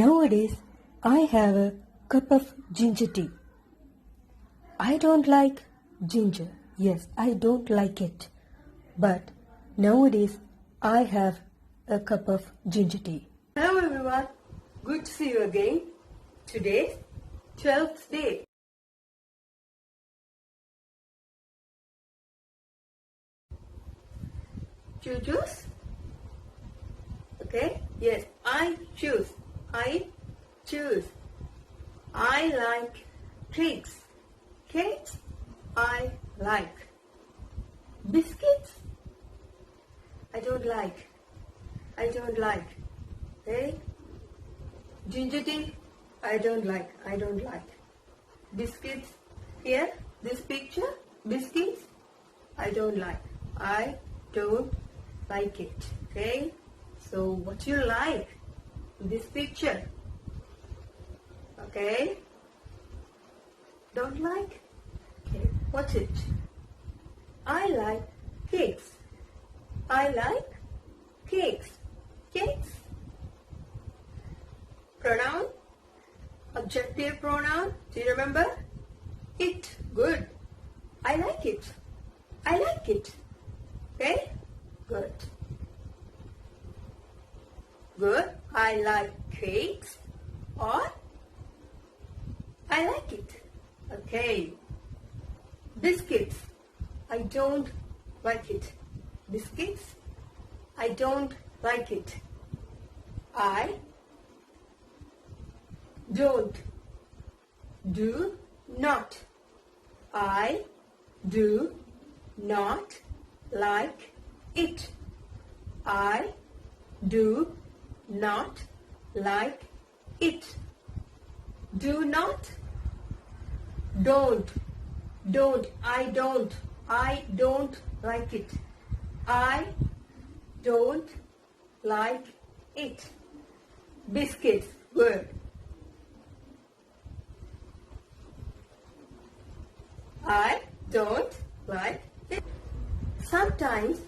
Nowadays, I have a cup of ginger tea. I don't like ginger. Yes, I don't like it. But nowadays, I have a cup of ginger tea. Hello everyone. Good to see you again. Today's 12th day. Choose? Okay? Yes, I choose. I choose. I like cakes. Cakes I like. Biscuits I don't like. I don't like. Okay? Ginger tea I don't like. I don't like. Biscuits here, this picture, biscuits I don't like. I don't like it. Okay? So what you like in this picture? Okay? Don't like? Okay, watch it. I like cakes. I like cakes. Cakes. Pronoun. Objective pronoun. Do you remember? It. Good. I like it. I like it. Okay? Good. Good. I like cakes or I like it. Okay. Biscuits. I don't like it. Biscuits. I don't like it. I don't. Do not. I do not like it. I do not like it. Do not. Don't. Don't. I don't. I don't like it. I don't like it. Biscuits. Good. I don't like it. Sometimes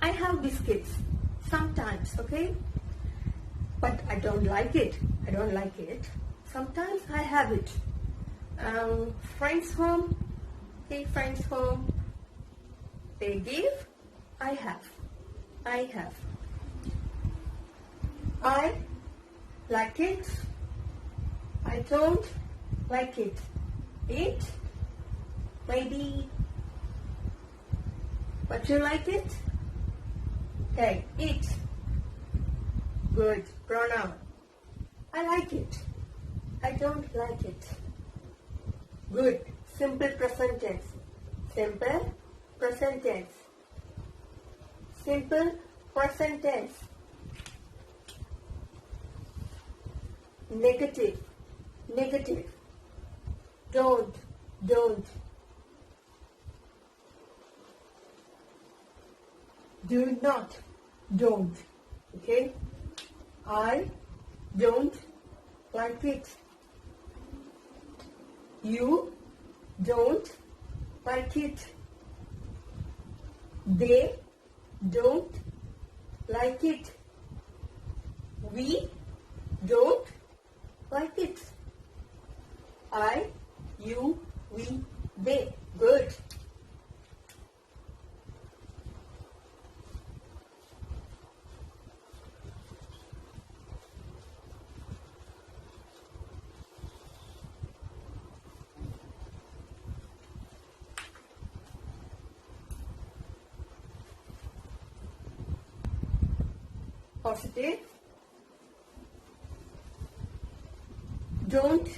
I have biscuits. Sometimes, okay? But I don't like it. I don't like it. Sometimes I have it. Friends home. Okay, friends home. They give. I have. I have. I like it. I don't like it. It. Maybe. But you like it? Okay, it. Good. Pronoun. I like it. I don't like it. Good. Simple present tense. Simple present tense. Simple present tense. Negative. Negative. Don't. Don't. Do not. Don't. Okay? I don't like it. You don't like it. They don't like it. We don't like it. I, you, we, they. Good. Positive. Don't.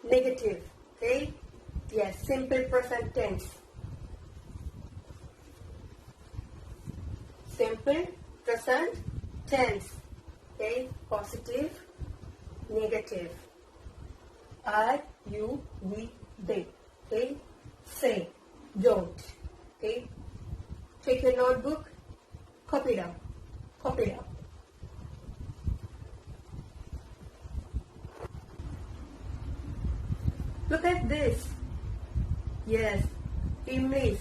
Negative. Okay? Yes, simple present tense. Simple present tense. Okay? Positive. Negative. I, you, we, they. Okay? Say. Don't. Okay? Take your notebook, copy down, copy down. Look at this. Yes, Emily's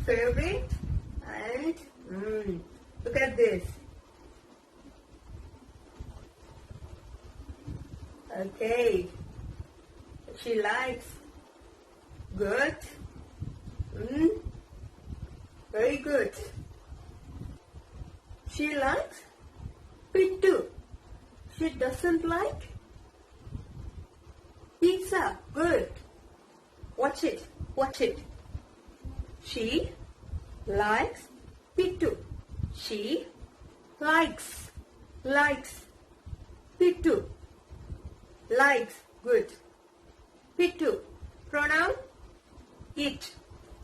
favorite and look at this. Okay. She likes. Good. Very good. She likes pittu. She doesn't like pizza. Good. Watch it. Watch it. She likes pittu. She likes. Likes. Pittu. Likes. Good. Pittu. Pronoun it.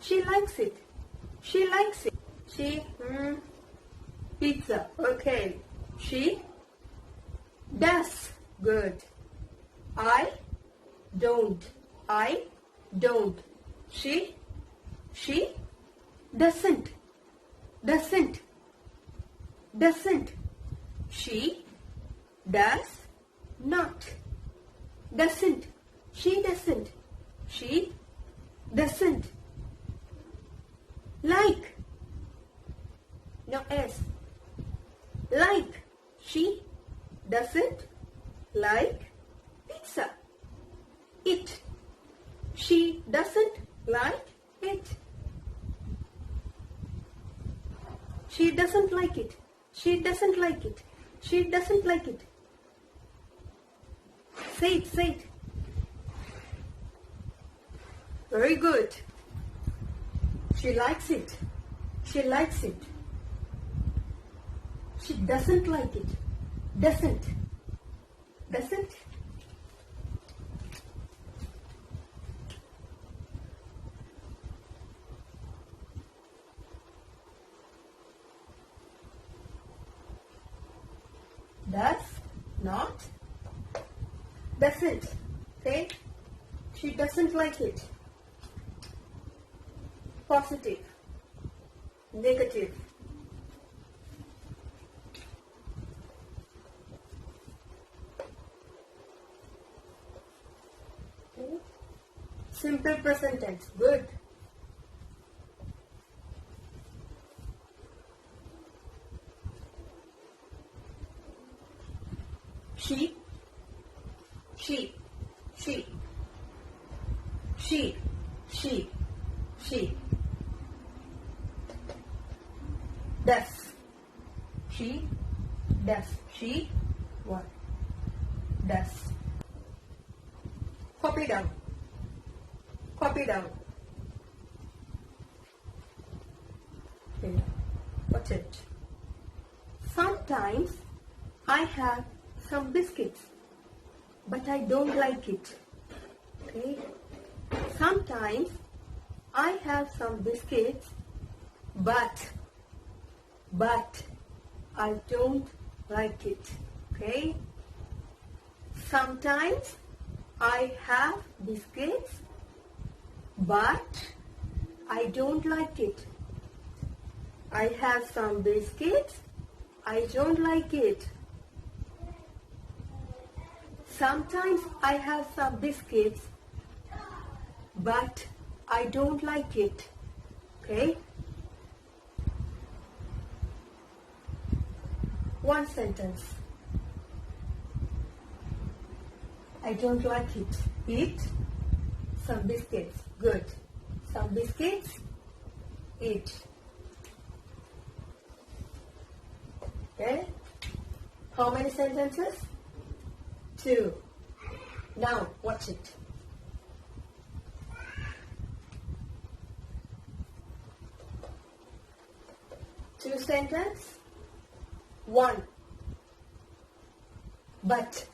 She likes it. She likes it. She pizza. Okay. She does. Good. I don't. I don't. She doesn't. Doesn't. Doesn't. She does not. Doesn't. She doesn't. She doesn't. Like. No S. Like. She doesn't like pizza. It. She doesn't like it. She doesn't like it. She doesn't like it. She doesn't like it. Say it, say it. Very good. She likes it. She likes it. She doesn't like it. Doesn't. Doesn't. Does not. Doesn't. Okay? She doesn't like it. Positive. Negative. Okay. Simple present tense. Good. She does. She does. She what? Does. Copy down. Copy down. Okay. Watch it. Sometimes I have some biscuits, but I don't like it. Okay. Sometimes I have some biscuits, but I don't like it. Okay. Sometimes I have biscuits, but I don't like it. I have some biscuits. I don't like it. Sometimes I have some biscuits, but I don't like it. Okay? One sentence. I don't like it. Eat some biscuits. Good. Some biscuits. Eat. Okay? How many sentences? 2. Now, watch it. Two sentence. 1. But.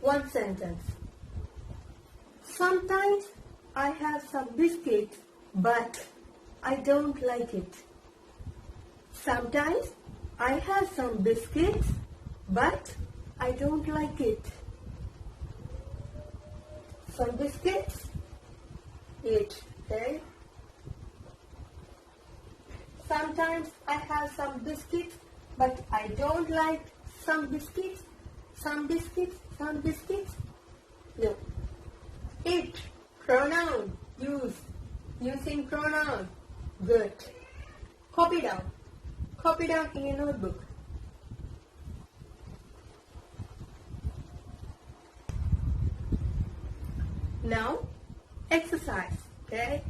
One sentence. Sometimes I have some biscuits, but I don't like it. Sometimes I have some biscuits, but I don't like it. Some biscuits, eat. Okay? Sometimes I have some biscuits, but I don't like some biscuits. Some biscuits. No. It. Pronoun. Use. Using pronoun. Good. Copy down. Copy down in your notebook. Now, exercise. Okay?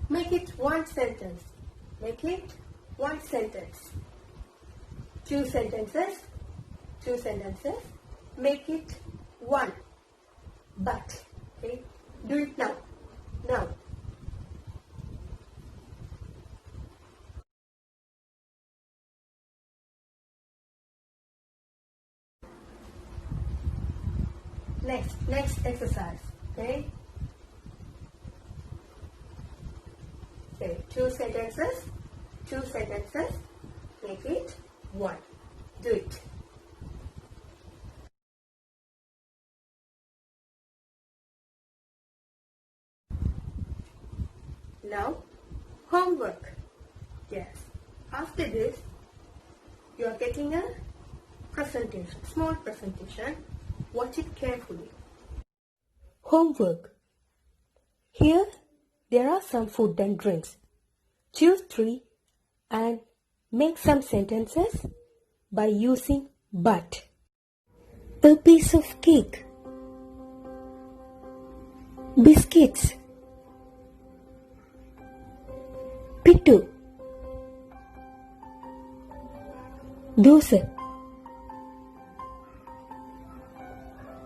Make it one sentence. Make it one sentence. Two sentences. Two sentences. Make it one. But. Okay? Do it now. Now. Next exercise. Okay? Okay, two sentences. Make it one. Do it. Now, homework. Yes. After this, you are getting a presentation, small presentation. Watch it carefully. Homework. Here, there are some food and drinks. Choose 3 and make some sentences by using but. A piece of cake. Biscuits. Pittu. Dosa.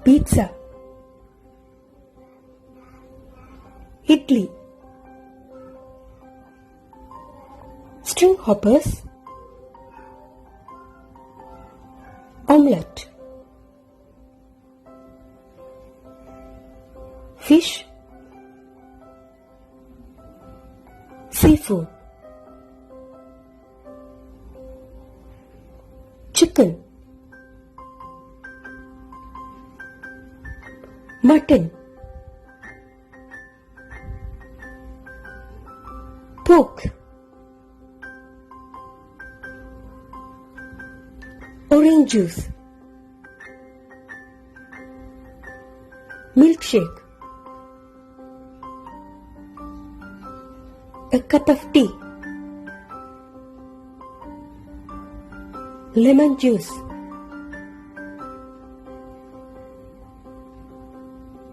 Pizza. Idli. String hoppers. Omelette. Fish. Seafood. Chicken. Mutton. Pork. Orange juice. Milkshake. A cup of tea. Lemon juice.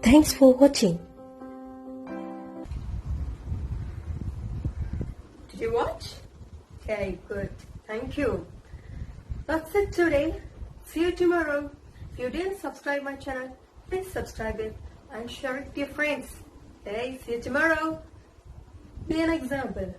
Thanks for watching. Did you watch? Okay, good. Thank you. That's it today. See you tomorrow. If you didn't subscribe my channel, please subscribe it and share it with your friends. Okay, see you tomorrow. Be an example.